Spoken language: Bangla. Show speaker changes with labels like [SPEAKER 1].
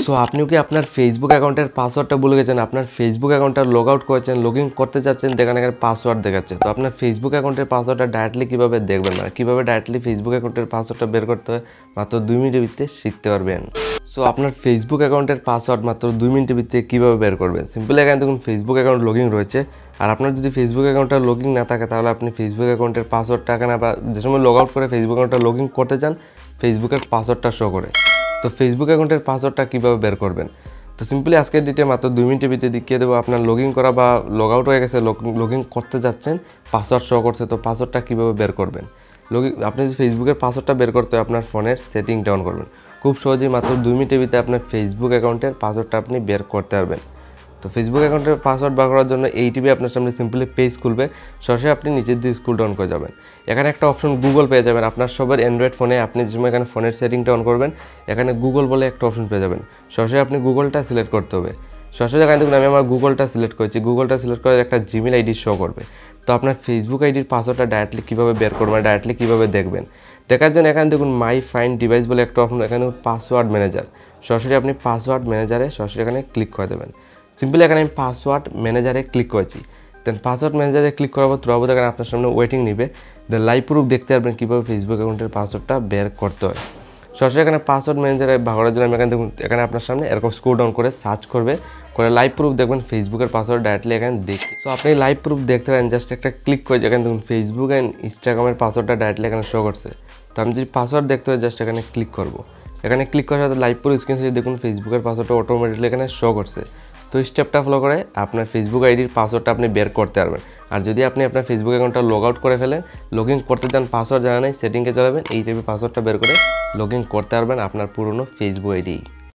[SPEAKER 1] সো আপনিও কি আপনার ফেসবুক অ্যাকাউন্টের পাসওয়ার্ডটা ভুলে গেছেন? আপনার ফেসবুক অ্যাকাউন্টটা লগ আউট করেছেন, লগ ইন করতে চাচ্ছেন, এখানে পাসওয়ার্ড দেখাচ্ছে। তো আপনার ফেসবুক অ্যাকাউন্টের পাসওয়ার্ডটা ডাইরেক্টলি কীভাবে দেখবেন, মানে কীভাবে ডাইরেক্টলি ফেসবুক অ্যাকাউন্টের পাসওয়ার্ডটা বের করতে হয় মাত্র 2 মিনিটের ভিতরে শিখতে পারবেন। সো আপনার ফেসবুক অ্যাকাউন্টের পাসওয়ার্ড মাত্র 2 মিনিটের ভিতরে কীভাবে বের করবেন? সিম্পলি এখানে দেখুন ফেসবুক অ্যাকাউন্ট লগ ইন রয়েছে। আর আপনার যদি ফেসবুক অ্যাকাউন্টটা লগ ইন না থাকে তাহলে আপনি ফেসবুক অ্যাকাউন্টের পাসওয়ার্ডটা এখানে আবার যে সময় লগ আউট করে ফেসবুক অ্যাকাউন্টটা লগ ইন করতে চান, ফেসবুকের পাসওয়ার্ডটা শো করে। তো ফেসবুক অ্যাকাউন্টের পাসওয়ার্ডটা কীভাবে বের করবেন? তো সিম্পলি আজকের ডেটে মাত্র 2 মিনিটের ভিতরে দেখিয়ে দেবো। আপনার লগ ইন করা বা লগ আউট হয়ে গেছে, লগ ইন করতে যাচ্ছেন, পাসওয়ার্ড শো করছে, তো পাসওয়ার্ডটা কীভাবে বের করবেন? আপনি যদি ফেসবুকের পাসওয়ার্ডটা বের করতে হয় আপনার ফোনের সেটিংটা অন করবেন। খুব সহজেই মাত্র 2 মিনিটের ভিতরে আপনার ফেসবুক অ্যাকাউন্টের পাসওয়ার্ডটা আপনি বের করতে পারবেন। তো ফেসবুক অ্যাকাউন্টের পাসওয়ার্ড বার করার জন্য এইটিভি আপনার সামনে সিম্পলি পেজ খুলবে। সরাসরি আপনি নিচের দিয়ে স্ক্রল ডাউন করে যাবেন। এখানে একটা অপশন গুগল পেয়ে যাবেন। আপনার সবার অ্যান্ড্রয়েড ফোনে আপনি যে সময় এখানে ফোনের সেটিংটা অন করবেন, এখানে গুগল বলে একটা অপশন পেয়ে যাবেন। সরাসরি আপনি গুগলটা সিলেক্ট করতে হবে। সরাসরি এখানে দেখুন আমি আমার গুগলটা সিলেক্ট করেছি। গুগলটা সিলেক্ট করে একটা জিমেল আইডি শো করবে। তো আপনার ফেসবুক আইডির পাসওয়ার্ডটা ডাইরেক্টলি কীভাবে বের করবেন, ডাইরেক্টলি কীভাবে দেখবেন দেখার জন্য এখানে দেখুন মাই ফাইন্ড ডিভাইস বলে একটা অপশন, এখানে দেখুন পাসওয়ার্ড ম্যানেজার। সরাসরি আপনি পাসওয়ার্ড ম্যানেজারে সরাসরি এখানে ক্লিক করে দেবেন। সিম্পলি এখানে আমি পাসওয়ার্ড ম্যানেজারে ক্লিক করেছি। দেন পাসওয়ার্ড ম্যানেজারে ক্লিক করার পর তুরাবো এখানে আপনার সামনে ওয়েটিং নিবে। দেন লাইভ প্রুফ দেখতে পারবেন কীভাবে ফেসবুক অ্যাকাউন্টের পাসওয়ার্ডটা বের করতে হয়। সরাসরি এখানে পাসওয়ার্ড ম্যানেজারে ভাগানোর জন্য আমি এখানে দেখুন এখানে আপনার সামনে এরকম স্ক্রল ডাউন করে সার্চ করে লাইভ প্রুফ দেখবেন ফেসবুকের পাসওয়ার্ড ডাইরেক্টলি এখানে দেখি। সো আপনি লাইভ প্রুফ দেখতে পারেন, জাস্ট একটা ক্লিক করে এখানে দেখুন ফেসবুক অ্যান্ড ইনস্টাগ্রামের পাসওয়ার্ডটা ডাইরেক্টলি এখানে শো করছে। তো আমি যদি পাসওয়ার্ড দেখতে হয় জাস্ট এখানে ক্লিক করবো। এখানে ক্লিক করার সাথে লাইভ প্রুফ স্ক্রিন থেকে দেখুন ফেসবুকের পাসওয়ার্ডটা অটোমেটিকলি এখানে শো করছে। তো স্টেপটা ফলো করে আপনার ফেসবুক আইডির পাসওয়ার্ডটা আপনি বের করতে পারবেন। আর যদি আপনি আপনার ফেসবুক অ্যাকাউন্টটা লগ আউট করে ফেলেন, লগ ইন করতে চান, পাসওয়ার্ড জানা নেই, সেটিংয়ে চলাবেন, এই টাইপের পাসওয়ার্ডটা বের করে লগ ইন করতে পারবেন আপনার পুরনো ফেসবুক আইডি।